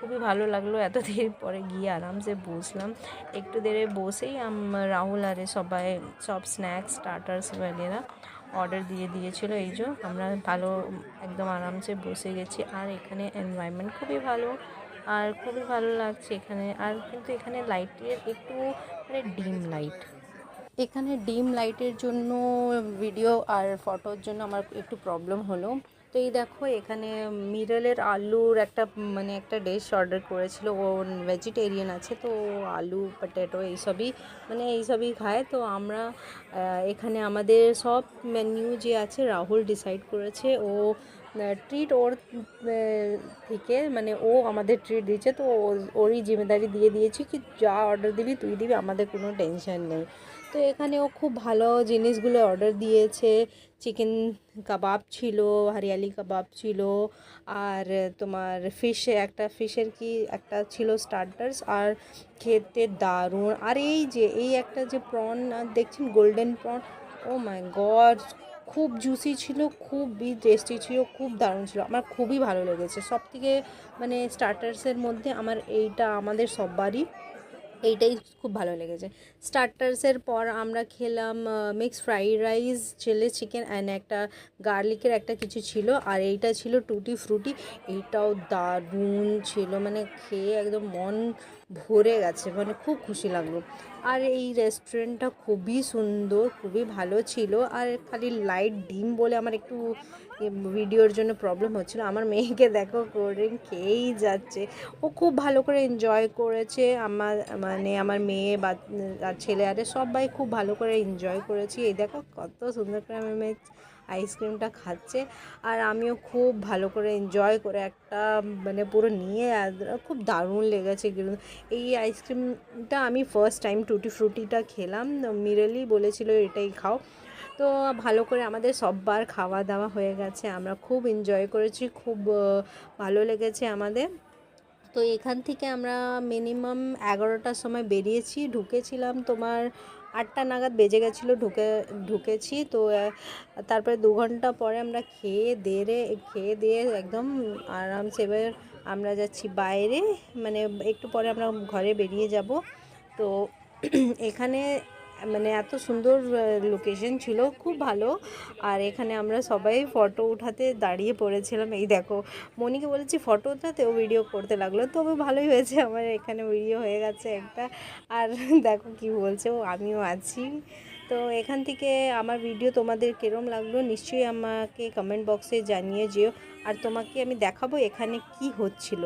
খুবই ভালো লাগলো। এত দেরি পরে গিয়ে আরামসে বসলাম। একটু দেরে বসেই রাহুল আরে সবাই সব স্ন্যাক্স স্টার্টার্স वगैरह অর্ডার দিয়ে দিয়েছিল। এই যে আমরা ভালো একদম আরামসে বসে গেছি। আর এখানে এনভায়রনমেন্ট খুবই ভালো, আর খুবই ভালো লাগছে এখানে। আর কিন্তু এখানে লাইটের একটু মানে ডিম লাইট, এখানে ডিম লাইটের জন্য ভিডিও আর ফটোর জন্য আমার একটু প্রবলেম হলো। তো এই দেখো এখানে মিরালের আলুর একটা মানে একটা ডিশ অর্ডার করেছিল। ও ভেজিটেরিয়ান আছে, তো আলু পটেটো এইসবই মানে এইসবই খায়। তো আমরা এখানে আমাদের সব মেনু যে আছে রাহুল ডিসাইড করেছে। ও ট্রিট ওর থেকে মানে ও আমাদের ট্রিট দিচ্ছে। তো ওরই জিম্মেদারি দিয়ে দিয়েছি কি যা অর্ডার দিবি তুই দিবি, আমাদের কোনো টেনশন নেই। তো এখানে ও খুব ভালো জিনিসগুলো অর্ডার দিয়েছে। চিকেন কাবাব ছিল, হরিয়ালি কাবাব ছিল, আর তোমার ফিশের কি একটা ছিল স্টার্টার্স, আর খেতে দারুণ। আর এই যে এই একটা যে প্রন দেখছেন গোল্ডেন প্রন, ও মাই গড, খুব জুসি ছিল, খুবই টেস্টি ছিল, খুব দারুণ ছিল। আমার খুবই ভালো লেগেছে। সব থেকে মানে স্টার্টার্সের মধ্যে আমার এইটা আমাদের সববারই এইটাই খুব ভালো লেগেছে। স্টার্টার্সের পর আমরা খেলাম mix fried rice, chilli chicken and একটা গার্লিকের একটা কিছু ছিল, আর এইটা ছিল টুটি ফ্রুটি। এইটাও দারুণ ছিল, মানে খেয়ে একদম মন ভরে গেছে, মানে খুব খুশি লাগলো। আর এই রেস্টুরেন্টটা খুবই সুন্দর, খুবই ভালো ছিল। আর খালি লাইট ডিম বলে আমার একটু ভিডিওর জন্য প্রবলেম হচ্ছিলো। আমার মেয়েকে দেখো কোল্ড ড্রিঙ্ক খেয়েই যাচ্ছে, ও খুব ভালো করে এনজয় করেছে। আমার মানে আমার মেয়ে বা আর ছেলে আরে সবাই খুব ভালো করে এনজয় করেছি। এই দেখো কত সুন্দর করে আমার মেয়ে আইসক্রিমটা খাচ্ছে, আর আমিও খুব ভালো করে এনজয় করে একটা মানে পুরো নিয়ে খুব দারুণ লেগেছে। এই আইসক্রিমটা আমি ফার্স্ট টাইম টুটি ফ্রুটিটা খেলাম, মিরালি বলেছিল এটাই খাও। তো ভালো করে আমাদের সববার খাওয়া দাওয়া হয়ে গেছে, আমরা খুব এনজয় করেছি, খুব ভালো লেগেছে আমাদের। তো এখান থেকে আমরা মিনিমাম 11টার সময় বেরিয়েছি, ঢুকেছিলাম তোমার 8টা নাগাদ বেজে গেছিলো ঢুকেছি। তো তারপরে 2 ঘন্টা পরে আমরা খেয়ে দিয়ে একদম আরামসে এবার আমরা যাচ্ছি বাইরে, মানে একটু পরে আমরা ঘরে বেরিয়ে যাব। তো এখানে মানে এত সুন্দর লোকেশন ছিল, খুব ভালো। আর এখানে আমরা সবাই ফটো উঠাতে দাঁড়িয়ে পড়েছিলাম। এই দেখো মনিকে বলেছি ফটো উঠাতে, ও ভিডিও করতে লাগলো। তবে ভালোই হয়েছে, আমার এখানে ভিডিও হয়ে গেছে একটা। আর দেখো কি বলছে ও, আমিও আছি। তো এখান থেকে আমার ভিডিও তোমাদের কিরম লাগলো নিশ্চয়ই আমাকে কমেন্ট বক্সে জানিয়ে যেও। আর তোমাকে আমি দেখাবো এখানে কি হচ্ছিল।